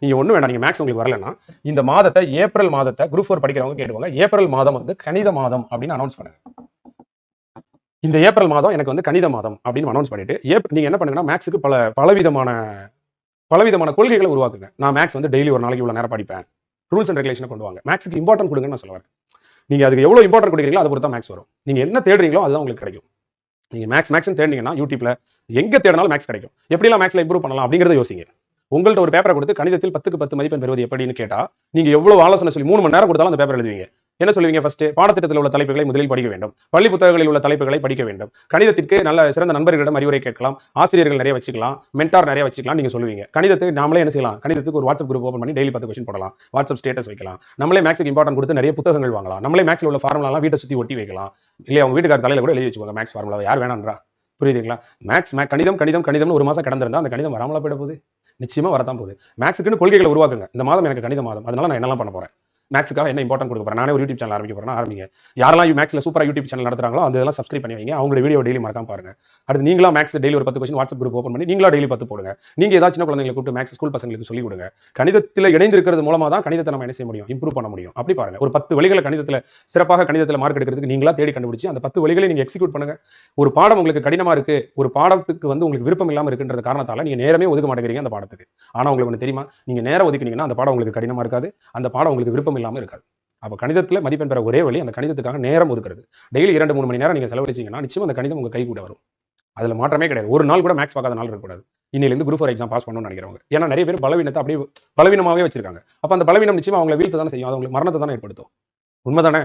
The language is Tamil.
நீங்க ஒண்ணு வேண்டாம், நீங்க மேக்ஸ் உங்களுக்கு வரலன்னா இந்த மாதத்தை ஏப்ரல் மாதத்தை குரூப் 4 படிக்கிறவங்க கேட்டுவாங்க. ஏப்ரல் மாதம் வந்து கணித மாதம் அப்படின்னு அனௌன்ஸ் பண்ணுங்க. இந்த ஏப்ரல் மாதம் எனக்கு வந்து கணித மாதம் அப்படின்னு அனௌன்ஸ் பண்ணிட்டு நீங்க என்ன பண்ணுங்கன்னா மேக்ஸுக்கு பலவிதமான கொள்கைகளை உருவாக்குங்க. நான் மேக்ஸ் வந்து டெய்லி ஒரு நாளைக்கு இவ்வளவு நேரம் படிப்பேன். ரூல்ஸ் அண்ட் ரெகுலேஷனை கொண்டு வாங்க. மேக்ஸுக்கு இம்பார்ட்டன்ட் கொடுங்கன்னு நான் சொல்லுவேன். நீங்க அதுக்கு எவ்வளவு இம்பார்ட்டன்ட் கொடுக்குறீங்களோ அதை பொறுத்தா மேக்ஸ் வரும். நீங்க என்ன தேடுறீங்களோ அதுதான் உங்களுக்கு கிடைக்கும். நீங்க மேக்ஸ் தேடினீங்கன்னா யூடியூப்ல எங்க தேடினாலும் மேக்ஸ் கிடைக்கும். எப்படிலாம் மேக்ஸ்ல இம்ப்ரூவ் பண்ணலாம் அப்படிங்கறத யோசிங்க. உங்கள்ட்ட ஒரு பேப்பரை கொடுத்து கணிதத்தில் 10க்கு 10 மதிப்பெண் பெறுவது எப்படின்னு கேட்டா நீங்க எவ்வளவு ஆலோசனை சொல்லி 3 மணி நேரம் கொடுத்தாலும் அந்த பேப்பர் எழுதுவீங்க. என்ன சொல்லுவீங்க? ஃபர்ஸ்ட் பாடத்திட்டத்தில் உள்ள தலைப்புகளை முதலில் படிக்க வேண்டும். பள்ளி புத்தகங்களில் உள்ள தலைப்புகளை படிக்க வேண்டும். கணிதத்திற்கு நல்ல சிறந்த நண்பர்களிடம் அறிவுரை கேட்கலாம். ஆசிரியர்கள் நிறைய வச்சுக்கலாம். மென்டார் நிறைய வச்சுக்கலாம். நீங்க சொல்லுவீங்க. கணிதத்துக்கு நாமளே என்ன செய்யலாம்? கணிதத்துக்கு ஒரு வாட்ஸ்அப் குரூப் ஓபன் பண்ணி டெய்லி 10 கொஸ்டின் போடலாம். வாட்ஸ்அப் ஸ்டேட்டஸ் வைக்கலாம். நம்மளே மேக்ஸுக்கு இம்பார்ட்டன்ட் கொடுத்து நிறைய புத்தகங்கள் வாங்கலாம். நம்மளே மேக்ஸ்ல உள்ள ஃபார்முலாலாம் வீட்டை சுத்தி ஒட்டி வைக்கலாம். இல்லையா உங்க வீட்டுக்கார தலையில கூட எழுதி வச்சுக்கோங்க மேக்ஸ் ஃபார்முலா. யார் வேணான்றா? புரியுதுங்களா? கணிதம்னு ஒரு மாசம் கடந்திருந்தா அந்த கணிதம் வராமலா போயிட போகுது? நிச்சயமா வரதான் போகுது. மேக்ஸுக்குன்னு கொள்கைகளை உருவாக்குங்க. இந்த மாதம் எனக்கு கணித மாதம், அதனால நான் என்னெல்லாம் பண்ண போறேன், மேக்ஸுக்காக என்ன இம்பார்ட்டன்ட் கொடுக்க போறேன், நானே ஒரு யூடியூப் சேனல் ஆரம்பிக்க போறேன், ஆரம்பிங்க. யாரெல்லாம் மேக்ஸ்ல சூப்பரா யூடியூப் சேனல் நடத்துறாங்களோ அந்த இதெல்லாம் சப்ஸ்கிரைப் பண்ணி வைங்க. அவங்களோட வீடியோ டெய்லி மறக்காம பாருங்க. அடுத்து நீங்களா மேக்ஸ் டெய்லி ஒரு 10 கொஸ்டின் வாட்ஸ்அப் குரூப் ஓபன் பண்ணி நீங்களா டெய்லி 10 போடுங்க. நீங்க ஏதாச்சும் சின்ன குழந்தைகளை கூப்பிட்டு மேக்ஸ் ஸ்கூல் பசங்களுக்கு சொல்லி கொடுங்க. கணிதத்தில் இணைந்திருக்கிறது மூலமா தான் கணிதத்தை நம்ம என்ன செய்ய முடியும், இம்ப்ரூவ் பண்ண முடியும். அப்படி பாருங்க. ஒரு 10 வழிகளை கணிதத்தில் சிறப்பாக கணிதத்தில் மார்க் எடுக்கிறதுக்கு நீங்களா தேடி கண்டுபிடிச்சு அந்த 10 வழிகளை நீங்க எக்ஸிக்யூட் பண்ணுங்க. ஒரு பாடம் உங்களுக்கு கடினமா இருக்கு, ஒரு பாடத்துக்கு வந்து உங்களுக்கு விருப்பம் இல்லாம இருக்குன்ற காரணத்தால நீங்க நேரமே ஒதுக்க மாட்டேங்கிறீங்க அந்த பாடத்துக்கு. ஆனா உங்களுக்கு ஒன்று தெரியுமா? நீங்க நேரம் ஒதுக்கினீங்கன்னா அந்த பாடம் உங்களுக்கு கடினமா இருக்காது, அந்த பாடம் உங்களுக்கு விருப்பம் இல்லாம இருக்காது. அப்போ கணிதத்தில் மதிப்பெண் பெற ஒரே வழி அந்த கணிதத்துக்காக நேரம் ஒதுக்குறது. டெய்லி 2-3 மணி நேரம் நீங்க செலவழிச்சீங்கன்னா நிச்சயம் அந்த கணிதம் உங்க கை கூட வரும். அதுல மாற்றமே கிடையாது. ஒரு நாள் கூட மேக்ஸ் பார்க்காத நாள் இருக்கக்கூடாது. இன்னிலிருந்து குரூப் 4 எக்ஸாம் பாஸ் பண்ணணும்னு நினைக்கிறவங்க. ஏன்னா நிறைய பேர் பலவீனத்தை அப்படியே பலவீனமாவே வச்சிருக்காங்க. அப்ப அந்த பலவீனம் நிச்சயமா அவங்களை வீழ்த்த தானே செய்யும். அது உங்களுக்கு மரணத்தை தானே ஏற்படுத்தும். உண்மைதானே?